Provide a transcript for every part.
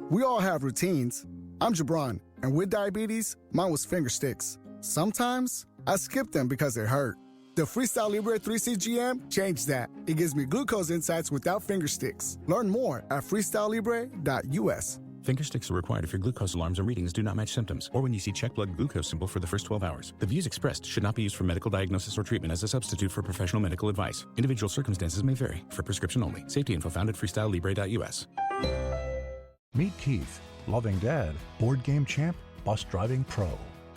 We all have routines. I'm Jabron, and with diabetes, mine was finger sticks. Sometimes I skip them because they hurt. The Freestyle Libre 3CGM changed that. It gives me glucose insights without finger sticks. Learn more at freestylelibre.us. Finger sticks are required if your glucose alarms or readings do not match symptoms, or when you see check blood glucose symbol for the first 12 hours. The views expressed should not be used for medical diagnosis or treatment as a substitute for professional medical advice. Individual circumstances may vary. For prescription only. Safety info found at freestylelibre.us. Meet Keith, loving dad, board game champ, bus driving pro.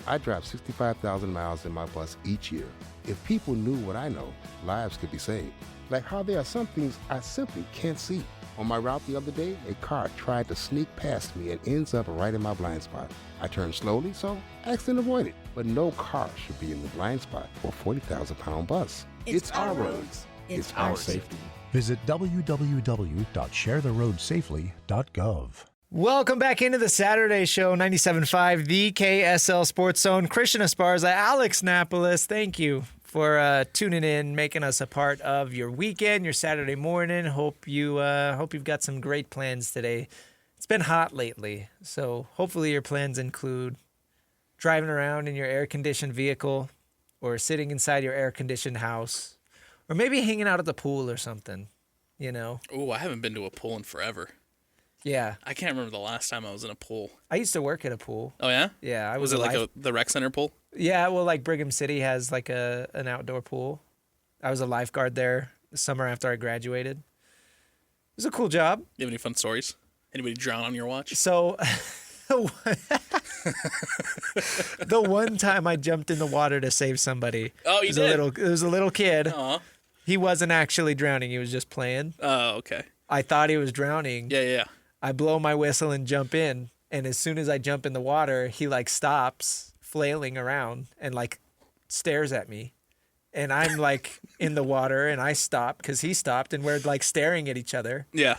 I drive 65,000 miles in my bus each year. If people knew what I know, lives could be saved. Like how there are some things I simply can't see. On my route the other day, a car tried to sneak past me and ends up right in my blind spot. I turned slowly, so accident avoided. But no car should be in the blind spot for a 40,000-pound bus. It's our roads. It's our safety. Visit www.sharetheroadsafely.gov. Welcome back into the Saturday Show, 97.5, the KSL Sports Zone. Christian Esparza, Alex Napoles, thank you for tuning in, making us a part of your weekend, your Saturday morning. Hope you've got some great plans today. It's been hot lately, so hopefully your plans include driving around in your air-conditioned vehicle or sitting inside your air-conditioned house or maybe hanging out at the pool or something, you know. Oh, I haven't been to a pool in forever. Yeah. I can't remember the last time I was in a pool. I used to work at a pool. Oh, yeah? Yeah. Was it like the rec center pool? Yeah, well, like Brigham City has like an outdoor pool. I was a lifeguard there the summer after I graduated. It was a cool job. You have any fun stories? Anybody drown on your watch? So the one time I jumped in the water to save somebody. Oh, you did? It was a little kid. Uh-huh. He wasn't actually drowning. He was just playing. Oh, okay. I thought he was drowning. Yeah. I blow my whistle and jump in. And as soon as I jump in the water, he like stops flailing around and like stares at me. And I'm like in the water and I stop because he stopped and we're like staring at each other. Yeah.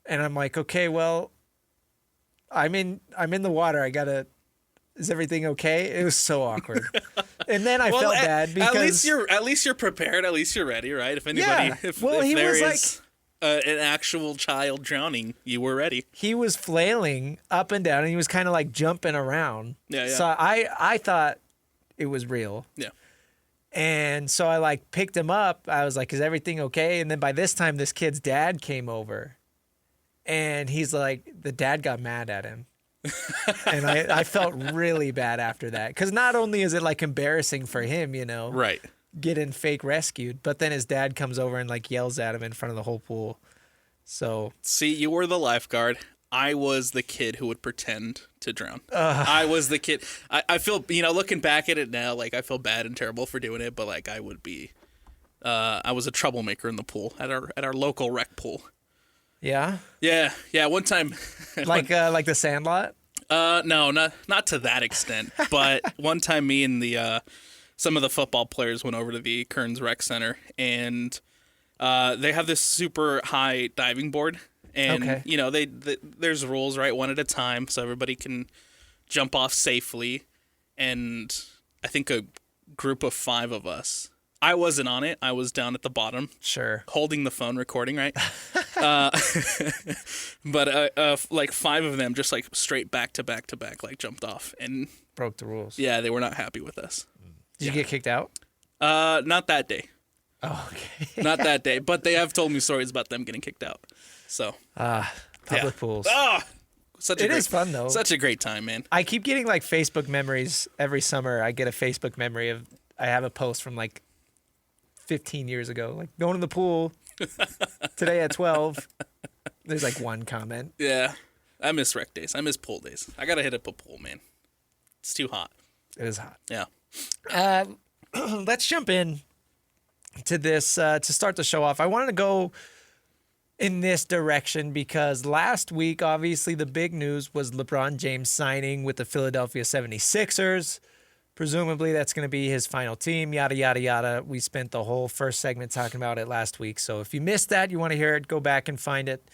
And I'm like, okay, well, I'm in the water. Is everything okay? It was so awkward. And then I felt bad because at least you're prepared. At least you're ready, right? If anybody, Yeah. if He there was is an actual child drowning, you were ready. He was flailing up and down and he was kind of like jumping around. Yeah. So I thought it was real. Yeah. And so I like picked him up. I was like, is everything okay? And then by this time, this kid's dad came over. And he's like, the dad got mad at him. And I felt really bad after that. Because not only is it like embarrassing for him, you know, Right. getting fake rescued, but then his dad comes over and like yells at him in front of the whole pool. So See, you were the lifeguard. I was the kid who would pretend to drown. I was the kid. I feel, looking back at it now, like I feel bad and terrible for doing it, but like I would be. I was a troublemaker in the pool at our local rec pool. yeah, Yeah. One time, like the Sandlot. no, not to that extent. But one time, me and some of the football players went over to the Kearns Rec Center, and they have this super high diving board, and Okay. there's rules, right, one at a time, so everybody can jump off safely. And I think a group of 5 of us. I wasn't on it. I was down at the bottom. Sure. Holding the phone recording, right? But like 5 of them just like straight back to back, like jumped off. And Broke the rules. yeah, they were not happy with us. Did you get kicked out? Not that day. Oh, okay. Not that day. But they have told me stories about them getting kicked out. So. Public pools. It is fun, though. Such a great time, man. I keep getting like Facebook memories every summer. I get a Facebook memory of, I have a post from like 15 years ago, like going to the pool today at 12. There's like one comment. Yeah. I miss rec days. I miss pool days. I got to hit up a pool, man. It's too hot. It is hot. Yeah. Let's jump in to this to start the show off. I wanted to go in this direction because last week, obviously, the big news was LeBron James signing with the Philadelphia 76ers. Presumably, that's going to be his final team, yada, yada, yada. We spent the whole first segment talking about it last week. So if you missed that, you want to hear it, go back and find it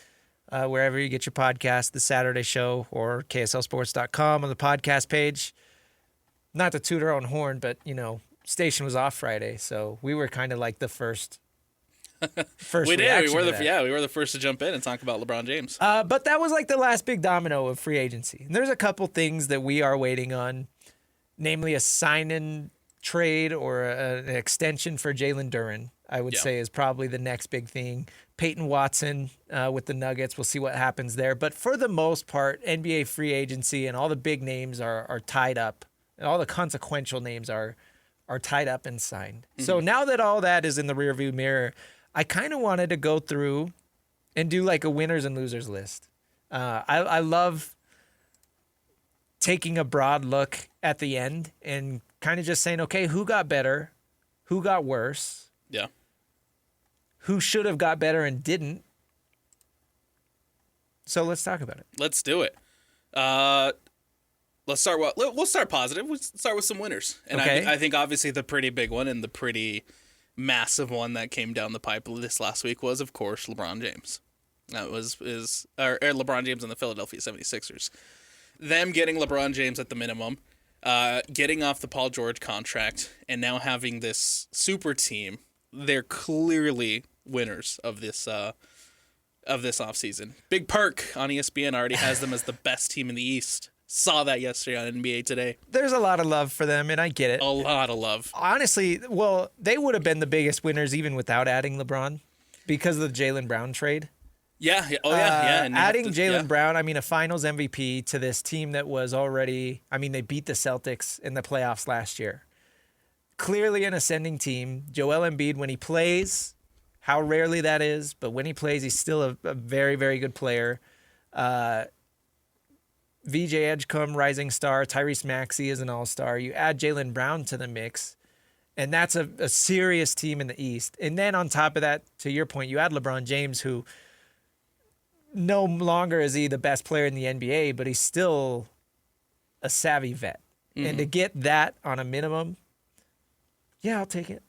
wherever you get your podcast, The Saturday Show or KSLSports.com on the podcast page. Not to toot our own horn, but, station was off Friday. So we were kind of like the first first We did. reaction We were to the that. we were the first to jump in and talk about LeBron James. But that was like the last big domino of free agency. And there's a couple things that we are waiting on, namely a sign-in trade or an extension for Jalen Duren, I would say is probably the next big thing. Peyton Watson with the Nuggets. We'll see what happens there. But for the most part, NBA free agency and all the big names are tied up. And all the consequential names are tied up and signed. So now that all that is in the rearview mirror, I kind of wanted to go through and do like a winners and losers list. I love taking a broad look at the end and kind of just saying, okay, who got better? Who got worse? Yeah. Who should have got better and didn't? So let's talk about it. Let's do it. Let's start. We'll start positive. We'll start with some winners, and Okay. I think obviously the pretty big one and the pretty massive one that came down the pipe this last week was, of course, LeBron James. That was LeBron James and the Philadelphia 76ers. Them getting LeBron James at the minimum, getting off the Paul George contract, and now having this super team. They're clearly winners of this offseason. Big Perk on ESPN already has them as the best team in the East. Saw that yesterday on NBA Today. There's a lot of love for them, and I get it. A lot of love. Honestly, well, they would have been the biggest winners even without adding LeBron because of the Jaylen Brown trade. Yeah. Oh, yeah. And you have Adding to- Jaylen yeah. Brown, I mean, a finals MVP to this team that was already, I mean, they beat the Celtics in the playoffs last year. Clearly an ascending team. Joel Embiid, when he plays, how rarely that is, but when he plays, he's still a very, very good player. VJ Edgecombe, rising star. Tyrese Maxey is an all-star. You add Jaylen Brown to the mix, and that's a serious team in the East. And then on top of that, to your point, you add LeBron James, who no longer is he the best player in the NBA, but he's still a savvy vet. And to get that on a minimum, yeah, I'll take it.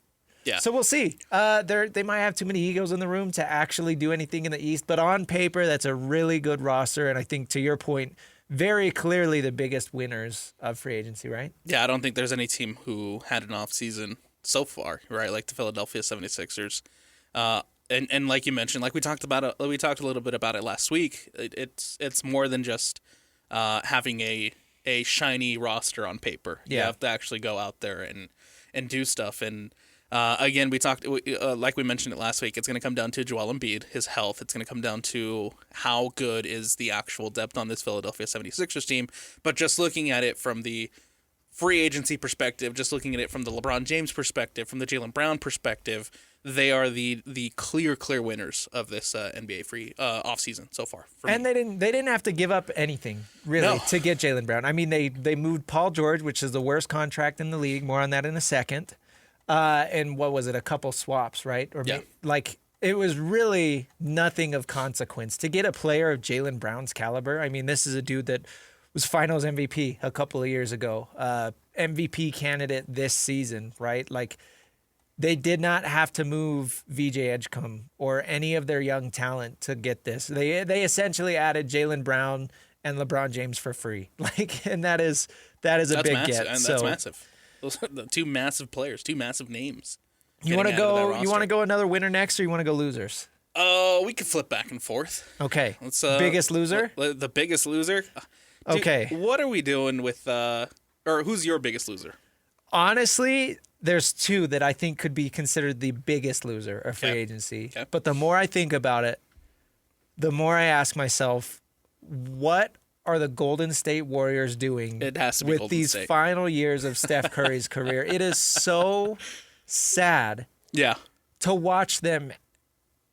Yeah. So we'll see. They might have too many egos in the room to actually do anything in the East, but on paper, that's a really good roster. And I think, to your point, very clearly the biggest winners of free agency, right? Yeah, I don't think there's any team who had an off season so far, right? Like the Philadelphia 76ers. And like you mentioned, like we talked a little bit about it last week. It's more than just having a shiny roster on paper. You have to actually go out there and do stuff. And again, we talked like we mentioned it last week. It's going to come down to Joel Embiid, his health. It's going to come down to how good is the actual depth on this Philadelphia 76ers team. But just looking at it from the free agency perspective, just looking at it from the LeBron James perspective, from the Jaylen Brown perspective, they are the clear winners of this NBA free offseason so far. And they didn't have to give up anything really to get Jaylen Brown. I mean, they moved Paul George, which is the worst contract in the league. More on that in a second. And what was it? A couple swaps, right? Or like it was really nothing of consequence to get a player of Jaylen Brown's caliber. I mean, this is a dude that was Finals MVP a couple of years ago, MVP candidate this season, right? Like they did not have to move VJ Edgecombe or any of their young talent to get this. They essentially added Jaylen Brown and LeBron James for free. Like, and that's a big massive, get. and that's massive. Those are the two massive players, two massive names. You want to go? You want to go? go another winner next, or you want to go losers? Oh, we could flip back and forth. Okay. Let's biggest loser. The biggest loser. Dude, Okay. What are we doing with or who's your biggest loser? Honestly, there's two that I think could be considered the biggest loser of free agency. Okay. But the more I think about it, the more I ask myself, what are the Golden State Warriors doing It has to be with Golden these State. final years of Steph Curry's career? It is so sad Yeah. to watch them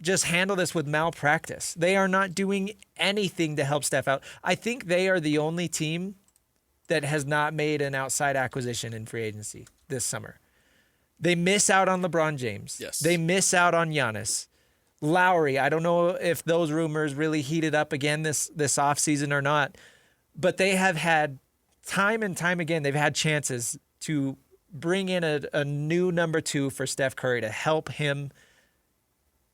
just handle this with malpractice. They are not doing anything to help Steph out. I think they are the only team that has not made an outside acquisition in free agency this summer. They miss out on LeBron James. Yes. They miss out on Giannis. Lowry, I don't know if those rumors really heated up again this offseason or not, but they have had time and time again, they've had chances to bring in a new number two for Steph Curry to help him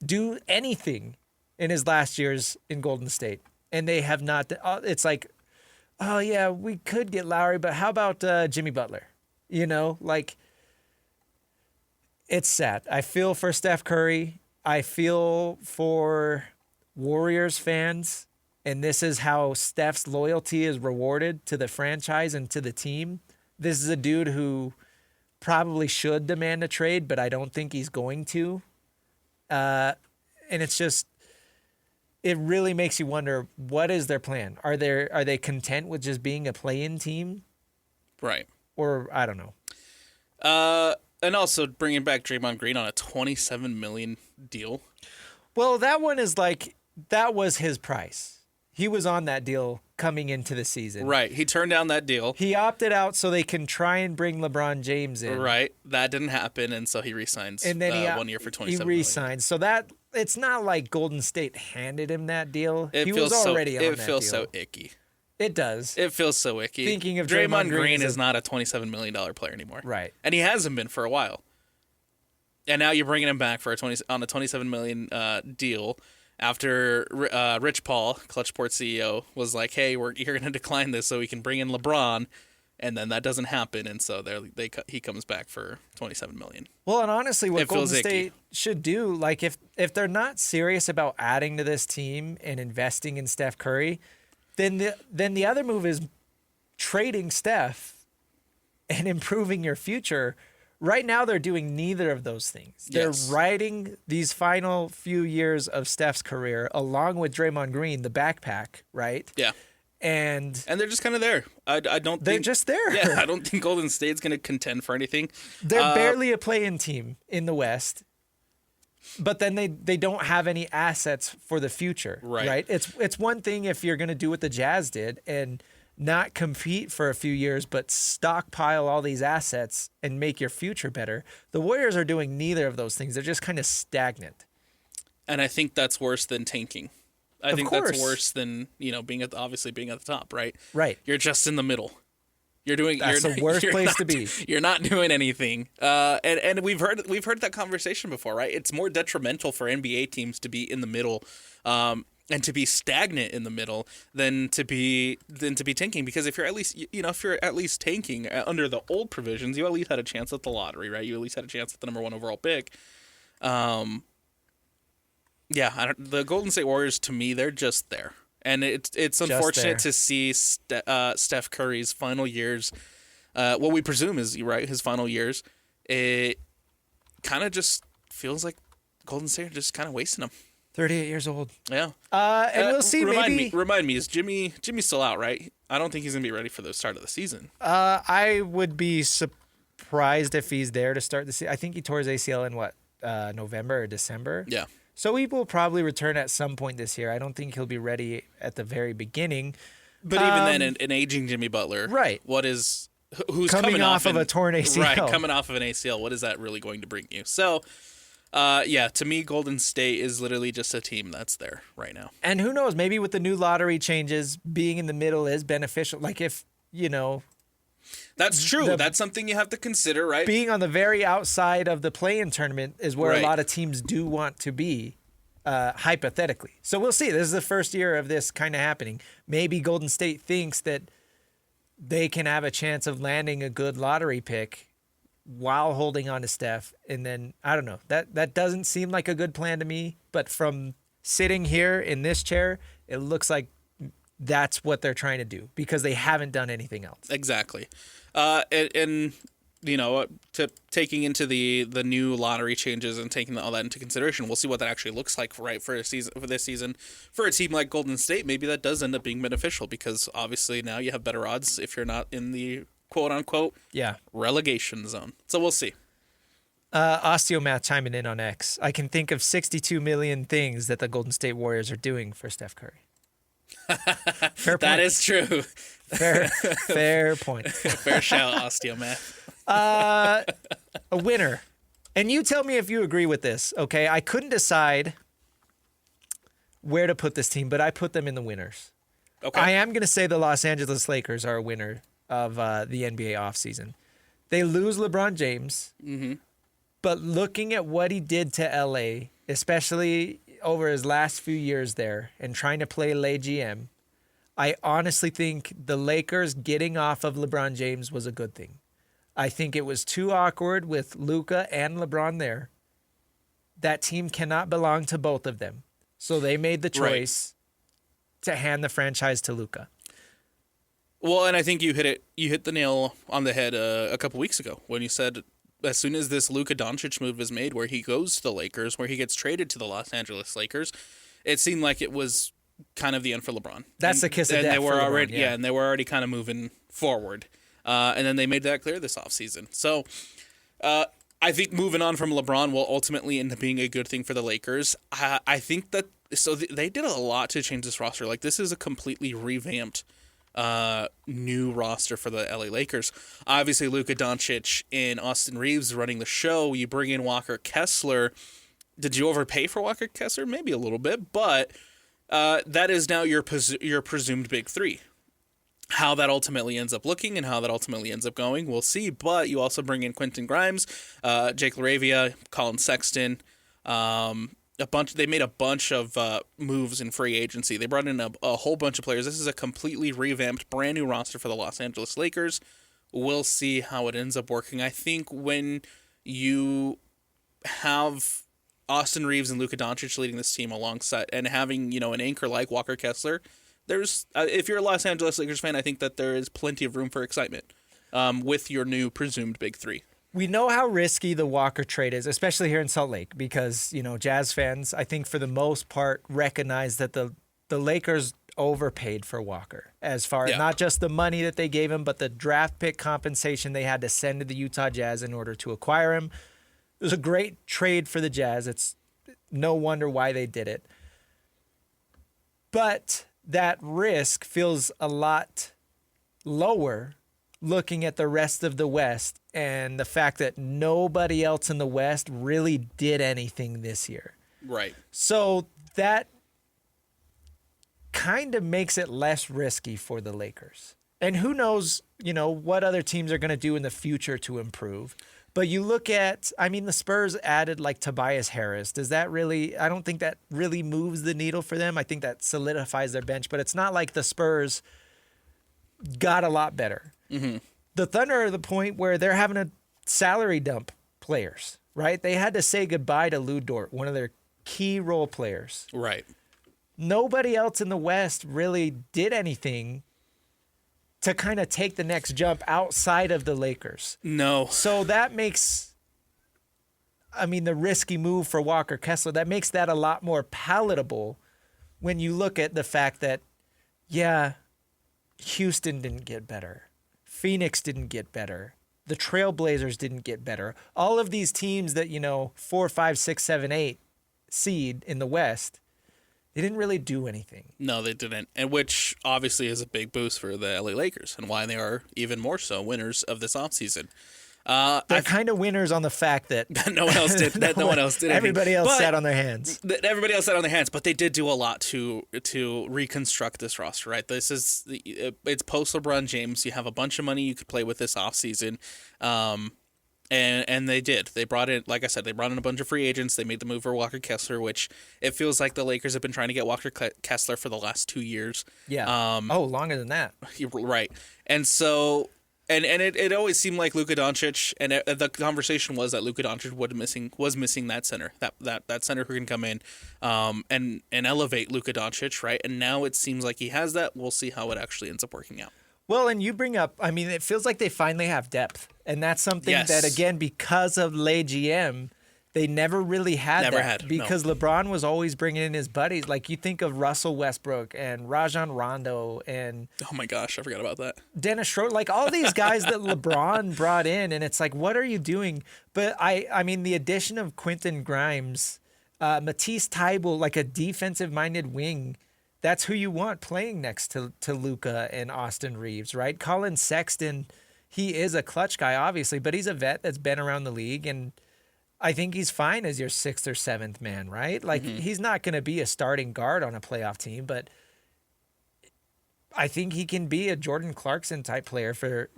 do anything in his last years in Golden State. And they have not. It's like, oh, yeah, we could get Lowry, but how about Jimmy Butler? You know, like, it's sad. I feel for Steph Curry. I feel for Warriors fans, and this is how Steph's loyalty is rewarded to the franchise and to the team. This is a dude who probably should demand a trade, but I don't think he's going to. And it's just, it really makes you wonder, what is their plan? Are they content with just being a play-in team? Right. Or I don't know. And also bringing back Draymond Green on a $27 million deal. Well, that one is like, that was his price. He was on that deal coming into the season. Right. He turned down that deal. He opted out so they can try and bring LeBron James in. Right. That didn't happen, and so he re-signs And then 1 year for $27 he million. re-signed. So that, it's not like Golden State handed him that deal. It He feels was already on so, that It feels deal. so icky. It does. It feels so icky. Thinking of Draymond Draymond Green Green is not a $27 million player anymore. Right. And he hasn't been for a while. And now you're bringing him back for on a $27 million deal after Rich Paul, Clutchport CEO, was like, hey, you're going to decline this so we can bring in LeBron. And then that doesn't happen, and so he comes back for $27 million. Well, and honestly, what It Golden feels State icky. should do, like if they're not serious about adding to this team and investing in Steph Curry, then the other move is trading Steph and improving your future. Right now, they're doing neither of those things. They're Yes. riding these final few years of Steph's career along with Draymond Green, the backpack, right? Yeah. And And they're just kind of there. I don't they're think... just there. Yeah, I don't think Golden State's going to contend for anything. They're barely a play-in team in the West, but then they don't have any assets for the future, Right. It's one thing if you're going to do what the Jazz did and not compete for a few years, but stockpile all these assets and make your future better. The Warriors are doing neither of those things. They're just kind of stagnant. And I think that's worse than tanking. I Of think course. that's worse than, being at the top, right? Right. You're just in the middle. You're doing. That's you're, the worst you're place not- to be. You're not doing anything. And we've heard that conversation before, right? It's more detrimental for NBA teams to be in the middle, and to be stagnant in the middle than to be tanking. Because if you're at least tanking under the old provisions, you at least had a chance at the lottery, right? You at least had a chance at the number 1 overall pick. The Golden State Warriors, to me, they're just there. And it's unfortunate there. to see Steph Curry's final years, what we presume is his final years. It kind of just feels like Golden State are just kind of wasting him. 38 years old. Yeah. And we'll see. Remind me, is Jimmy's still out, right? I don't think he's gonna be ready for the start of the season. I would be surprised if he's there to start the season. I think he tore his ACL in November or December. Yeah. So he will probably return at some point this year. I don't think he'll be ready at the very beginning. But even then, an aging Jimmy Butler, Right. Who's Coming off of a torn ACL. Right, coming off of an ACL. What is that really going to bring you? So, to me, Golden State is literally just a team that's there right now. And who knows, maybe with the new lottery changes, being in the middle is beneficial. Like if, That's true. That's something you have to consider, right? being on the very outside of the play-in tournament is where Right. a lot of teams do want to be, hypothetically. So we'll see. This is the first year of this kind of happening. Maybe Golden State thinks that they can have a chance of landing a good lottery pick while holding on to Steph. And then, I don't know. That doesn't seem like a good plan to me. But from sitting here in this chair, it looks like that's what they're trying to do because they haven't done anything else. Exactly. To taking into the new lottery changes and taking all that into consideration, we'll see what that actually looks like, right, for this season. For a team like Golden State, maybe that does end up being beneficial because obviously now you have better odds if you're not in the quote-unquote relegation zone. So we'll see. Osteomath chiming in on X. I can think of 62 million things that the Golden State Warriors are doing for Steph Curry. Fair point. That is true. Fair point. Fair shout, Osteomath. A winner. And you tell me if you agree with this, okay? I couldn't decide where to put this team, but I put them in the winners. Okay. I am going to say the Los Angeles Lakers are a winner of the NBA offseason. They lose LeBron James, but looking at what he did to LA, especially over his last few years there and trying to play lay GM, I honestly think the Lakers getting off of LeBron James was a good thing. I think it was too awkward with Luka and LeBron there. that team cannot belong to both of them. So they made the choice to hand the franchise to Luka. Well, and I think you hit the nail on the head a couple weeks ago when you said as soon as this Luka Doncic move is made, where he goes to the Lakers, where he gets traded to the Los Angeles Lakers, it seemed like it was kind of the end for LeBron. That's the kiss of death. And they were for LeBron, already and they were already kind of moving forward. And then they made that clear this offseason. So I think moving on from LeBron will ultimately end up being a good thing for the Lakers. I think that they did a lot to change this roster. Like, this is a completely revamped new roster for the LA Lakers. Obviously, Luka Doncic and Austin Reeves running the show. You bring in Walker Kessler. Did you overpay for Walker Kessler? Maybe a little bit, but that is now your presumed big three. How that ultimately ends up looking and how that ultimately ends up going, we'll see. But you also bring in Quentin Grimes, Jake LaRavia, Colin Sexton. They made a bunch of moves in free agency. They brought in a whole bunch of players. This is a completely revamped, brand new roster for the Los Angeles Lakers. We'll see how it ends up working. I think when you have Austin Reeves and Luka Doncic leading this team alongside and having, an anchor like Walker Kessler, there's if you're a Los Angeles Lakers fan, I think that there is plenty of room for excitement with your new presumed big three. We know how risky the Walker trade is, especially here in Salt Lake, because, Jazz fans, I think for the most part, recognize that the Lakers overpaid for Walker as far as not just the money that they gave him, but the draft pick compensation they had to send to the Utah Jazz in order to acquire him. It was a great trade for the Jazz. It's no wonder why they did it. But that risk feels a lot lower looking at the rest of the West and the fact that nobody else in the West really did anything this year. Right. So that kind of makes it less risky for the Lakers. And who knows, what other teams are going to do in the future to improve. But you look at, the Spurs added like Tobias Harris. Does that really, I don't think that really moves the needle for them. I think that solidifies their bench, but it's not like the Spurs got a lot better. Mm-hmm. The Thunder are at the point where they're having to salary dump players, right? They had to say goodbye to Lou Dort, one of their key role players. Right. Nobody else in the West really did anything to kind of take the next jump outside of the Lakers. No. So that makes, the risky move for Walker Kessler, that makes that a lot more palatable when you look at the fact that, Houston didn't get better. Phoenix didn't get better. The Trailblazers didn't get better. All of these teams that, 4, 5, 6, 7, 8 seed in the West, they didn't really do anything. No, they didn't. And which obviously is a big boost for the LA Lakers and why they are even more so winners of this offseason. They're kind of winners on the fact that no one else did. No one else did. Everybody else sat on their hands. Everybody else sat on their hands, but they did do a lot to reconstruct this roster. Right, this is it's post LeBron James. You have a bunch of money you could play with this offseason. And they did. They brought in, like I said, a bunch of free agents. They made the move for Walker Kessler, which it feels like the Lakers have been trying to get Walker Kessler for the last 2 years. Yeah. Longer than that. Right. And so, and it always seemed like Luka Doncic, and the conversation was that Luka Doncic was missing that center, that center who can come in, and elevate Luka Doncic, right? And now it seems like he has that. We'll see how it actually ends up working out. Well, and you bring up, it feels like they finally have depth. And that's something that, again, because of Lay GM, they never really had because LeBron was always bringing in his buddies. Like, you think of Russell Westbrook and Rajon Rondo and... Oh, my gosh, I forgot about that. Dennis Schroeder. Like, all these guys that LeBron brought in, and it's like, what are you doing? But, the addition of Quentin Grimes, Matisse Thybulle, like a defensive-minded wing... That's who you want playing next to Luka and Austin Reeves, right? Colin Sexton, he is a clutch guy, obviously, but he's a vet that's been around the league, and I think he's fine as your 6th or 7th man, right? Like, he's not going to be a starting guard on a playoff team, but I think he can be a Jordan Clarkson-type player for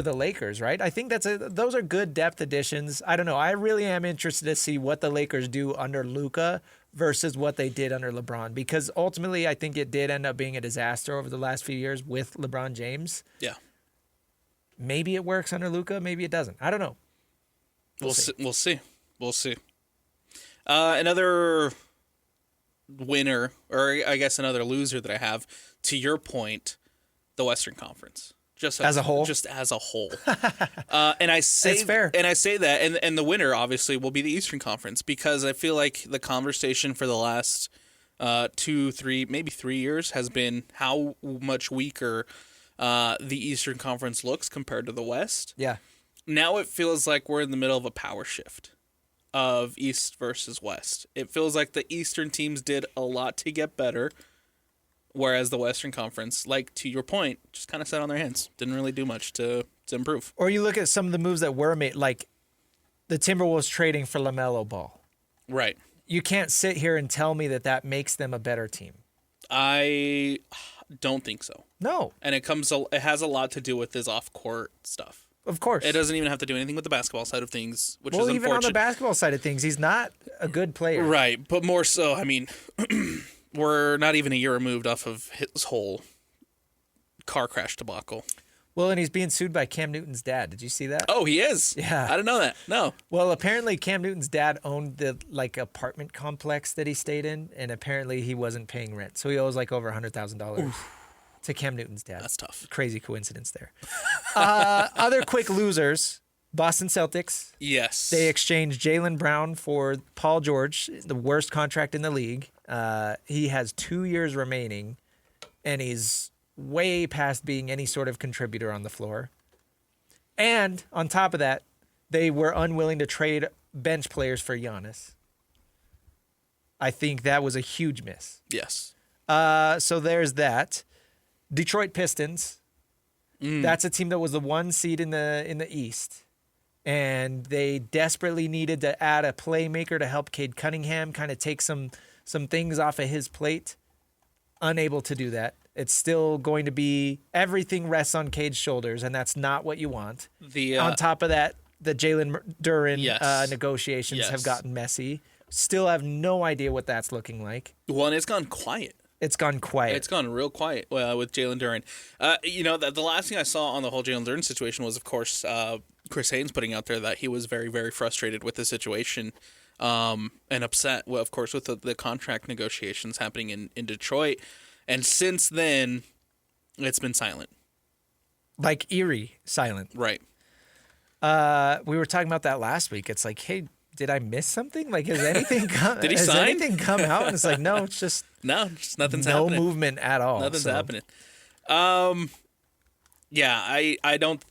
the Lakers, right? I think those are good depth additions. I don't know. I really am interested to see what the Lakers do under Luka versus what they did under LeBron, because ultimately I think it did end up being a disaster over the last few years with LeBron James. Yeah. Maybe Maybe it works under Luka, maybe it doesn't. I don't know. We'll see. We'll see. Another winner, or I guess another loser that I have, to your point, the Western Conference. Just as a whole? Just as a whole. And I say It's fair. And I say that, and the winner, obviously, will be the Eastern Conference, because I feel like the conversation for the last 2, 3, maybe 3 years has been how much weaker the Eastern Conference looks compared to the West. Yeah. Now it feels like we're in the middle of a power shift of East versus West. It feels like the Eastern teams did a lot to get better, whereas the Western Conference, like to your point, just kind of sat on their hands. Didn't really do much to improve. Or you look at some of the moves that were made, like the Timberwolves trading for LaMelo Ball. Right. You can't sit here and tell me that makes them a better team. I don't think so. No. And it has a lot to do with his off-court stuff. Of course. It doesn't even have to do anything with the basketball side of things, which is even unfortunate. on the basketball side of things, he's not a good player. Right, but more so, I mean, we're not even a year removed off of his whole car crash debacle. Well, and he's being sued by Cam Newton's dad. Did you see that? Oh, he is? Yeah. I didn't know that. No. Well, apparently Cam Newton's dad owned the apartment complex that he stayed in, and apparently he wasn't paying rent. So he owes over $100,000 to Cam Newton's dad. That's tough. Crazy coincidence there. Other quick losers, Boston Celtics. Yes. They exchanged Jaylen Brown for Paul George, the worst contract in the league. He has 2 years remaining, and he's way past being any sort of contributor on the floor. And on top of that, they were unwilling to trade bench players for Giannis. I think that was a huge miss. Yes. So there's that. Detroit Pistons. That's a team that was the 1 seed in the East. And they desperately needed to add a playmaker to help Cade Cunningham kind of take some things off of his plate. Unable to do that. It's still going to be everything rests on Cade's shoulders, and that's not what you want. On top of that, the Jalen Duren negotiations have gotten messy. Still have no idea what that's looking like. Well, and it's gone quiet. It's gone quiet. It's gone real quiet with Jalen Duren. The last thing I saw on the whole Jalen Duren situation was, of course, Chris Haynes putting out there that he was very, very frustrated with the situation and upset, of course, with the contract negotiations happening in Detroit. And since then, it's been silent. Like eerie silent. Right. We were talking about that last week. It's like, hey, did I miss something? Like, has anything come? Did he has sign? anything come out? And it's like, no, it's just just nothing's no happening. movement at all. Nothing's happening. Yeah, I don't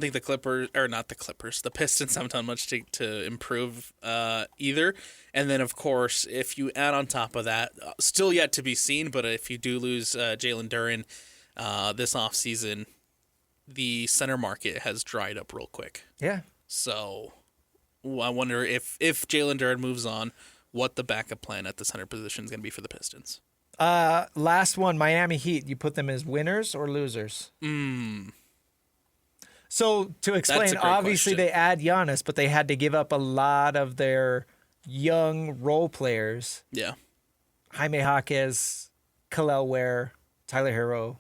think the Clippers, or not the Clippers, the Pistons haven't done much to improve either. And then, of course, if you add on top of that, still yet to be seen, but if you do lose Jalen Duren this offseason, the center market has dried up real quick. Yeah. So I wonder if Jalen Duren moves on, what the backup plan at the center position is going to be for the Pistons. Last one, Miami Heat. You put them as winners or losers? So to explain, obviously they add Giannis, but they had to give up a lot of their young role players. Yeah. Jaime Jaquez, Khalil Ware, Tyler Hero.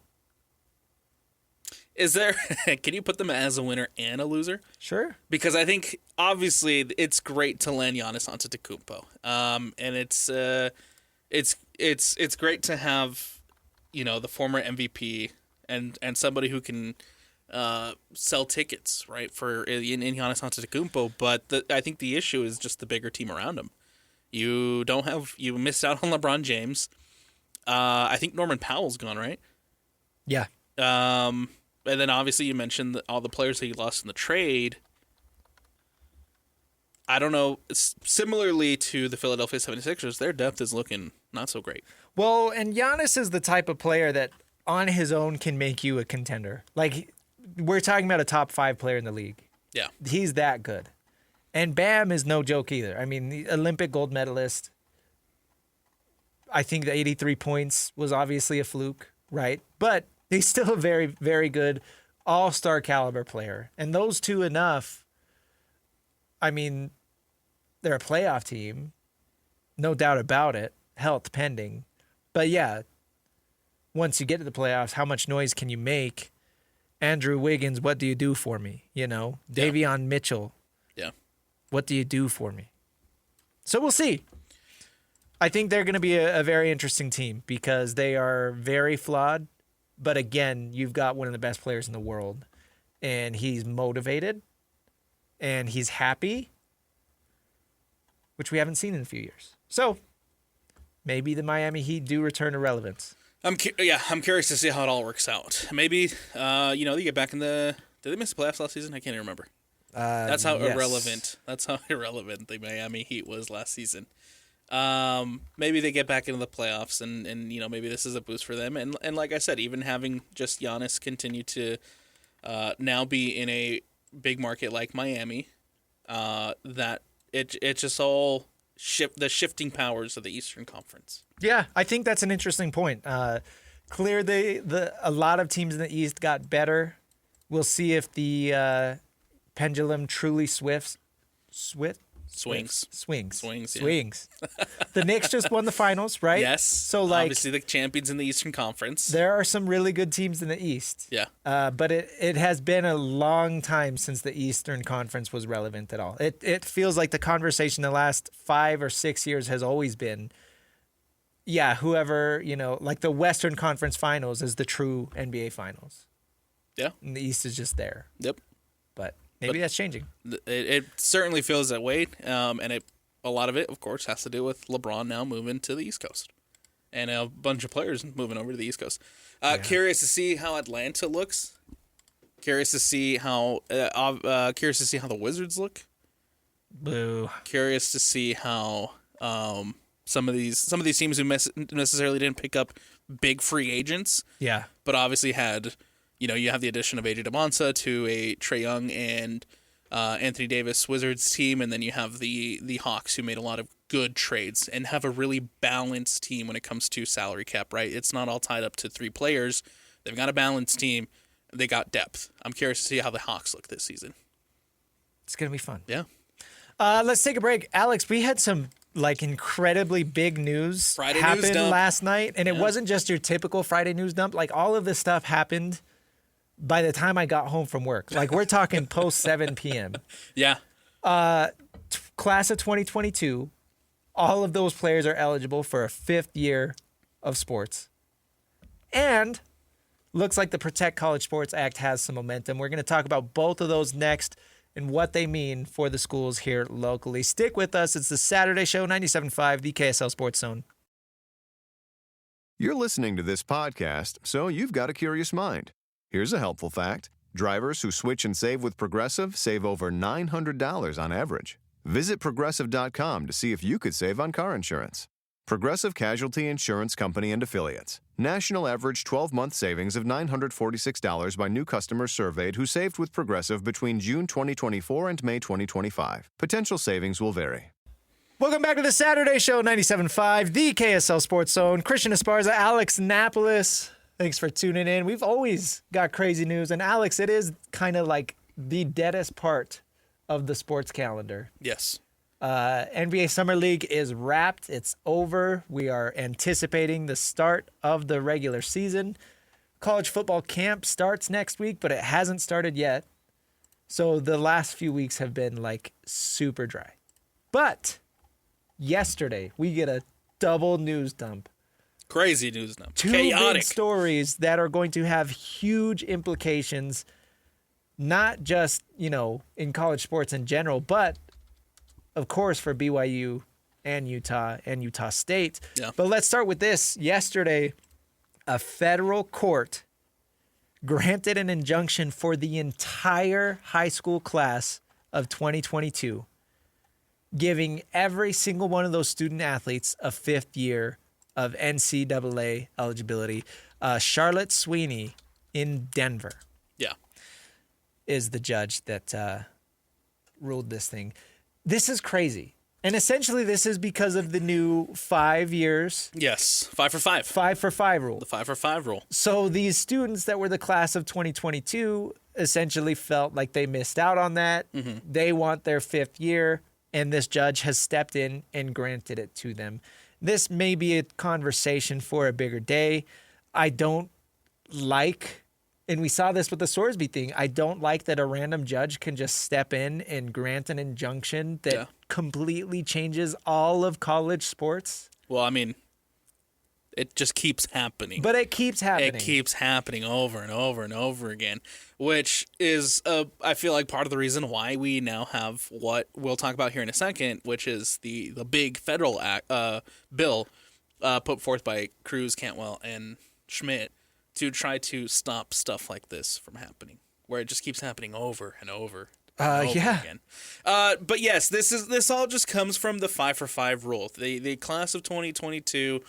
Is there? Can you put them as a winner and a loser? Sure. Because I think obviously it's great to land Giannis Antetokounmpo, and it's great to have, the former MVP and somebody who can sell tickets, right, for in Giannis Antetokounmpo. But I think the issue is just the bigger team around him. You missed out on LeBron James. I think Norman Powell's gone, right? Yeah. And then obviously you mentioned all the players that you lost in the trade. I don't know. Similarly to the Philadelphia 76ers, their depth is looking not so great. Well, and Giannis is the type of player that on his own can make you a contender. Like, we're talking about a top 5 player in the league. Yeah. He's that good. And Bam is no joke either. I mean, the Olympic gold medalist. I think the 83 points was obviously a fluke, right? But he's still a very, very good all-star caliber player. And those two enough, I mean, they're a playoff team. No doubt about it. Health pending. But yeah, once you get to the playoffs, how much noise can you make? Andrew Wiggins, what do you do for me? Davion Mitchell. Yeah. What do you do for me? So we'll see. I think they're going to be a very interesting team because they are very flawed. But again, you've got one of the best players in the world, and he's motivated, and he's happy, which we haven't seen in a few years. So maybe the Miami Heat do return to relevance. I'm curious to see how it all works out. Maybe, they get back in the. Did they miss the playoffs last season? I can't even remember. That's how irrelevant. That's how irrelevant the Miami Heat was last season. Maybe they get back into the playoffs, and maybe this is a boost for them. And like I said, even having just Giannis continue to now be in a big market like Miami, that it just all the shifting powers of the Eastern Conference. Yeah, I think that's an interesting point. Clearly, a lot of teams in the East got better. We'll see if the pendulum truly swings. Yeah. The Knicks just won the finals, right? Yes. So, obviously the champions in the Eastern Conference. There are some really good teams in the East. Yeah. But it has been a long time since the Eastern Conference was relevant at all. It feels like the conversation the last 5 or 6 years has always been, whoever, like the Western Conference Finals is the true NBA Finals. Yeah. And the East is just there. Yep. But maybe that's changing. It certainly feels that way, and a lot of it, of course, has to do with LeBron now moving to the East Coast, and a bunch of players moving over to the East Coast. Curious to see how Atlanta looks. Curious to see how the Wizards look. Boo. Curious to see how some of these teams who necessarily didn't pick up big free agents, but obviously had. You have the addition of AJ DeMonsa to a Trae Young and Anthony Davis Wizards team, and then you have the Hawks who made a lot of good trades and have a really balanced team when it comes to salary cap, right? It's not all tied up to 3 players. They've got a balanced team. They got depth. I'm curious to see how the Hawks look this season. It's going to be fun. Yeah. Let's take a break. Alex, we had some incredibly big news happen last night, and it wasn't just your typical Friday news dump. All of this stuff happened by the time I got home from work. We're talking post 7 p.m. Yeah. Class of 2022, all of those players are eligible for a 5th year of sports. And looks like the Protect College Sports Act has some momentum. We're going to talk about both of those next and what they mean for the schools here locally. Stick with us. It's the Saturday Show, 97.5, the KSL Sports Zone. You're listening to this podcast, so you've got a curious mind. Here's a helpful fact. Drivers who switch and save with Progressive save over $900 on average. Visit Progressive.com to see if you could save on car insurance. Progressive Casualty Insurance Company and Affiliates. National average 12-month savings of $946 by new customers surveyed who saved with Progressive between June 2024 and May 2025. Potential savings will vary. Welcome back to the Saturday Show, 97.5, the KSL Sports Zone. Christian Esparza, Alex Napoles. Thanks for tuning in. We've always got crazy news. And Alex, it is kind of like the deadest part of the sports calendar. Yes. NBA Summer League is wrapped. It's over. We are anticipating the start of the regular season. College football camp starts next week, but it hasn't started yet. So the last few weeks have been super dry. But yesterday, we get a double news dump. Crazy news dump. Two big stories that are going to have huge implications, not just, in college sports in general, but, of course, for BYU and Utah State. Yeah. But let's start with this. Yesterday, a federal court granted an injunction for the entire high school class of 2022, giving every single one of those student athletes a 5th year of NCAA eligibility. Charlotte Sweeney in Denver is the judge that ruled this thing. This is crazy. And essentially this is because of the new 5 years. Yes, 5 for 5. 5 for 5 rule. The 5 for 5 rule. So these students that were the class of 2022 essentially felt like they missed out on that. Mm-hmm. They want their 5th year, and this judge has stepped in and granted it to them. This may be a conversation for a bigger day. I don't like and we saw this with the Sorsby thing. I don't like that a random judge can just step in and grant an injunction that completely changes all of college sports. Well, I mean, it just keeps happening. But it keeps happening. It keeps happening over and over and over again, which is, I feel like, part of the reason why we now have what we'll talk about here in a second, which is the big federal bill put forth by Cruz, Cantwell, and Schmidt to try to stop stuff like this from happening, where it just keeps happening over and over. Again. But yes, this all just comes from the 5-for-5 rule. The class of 2022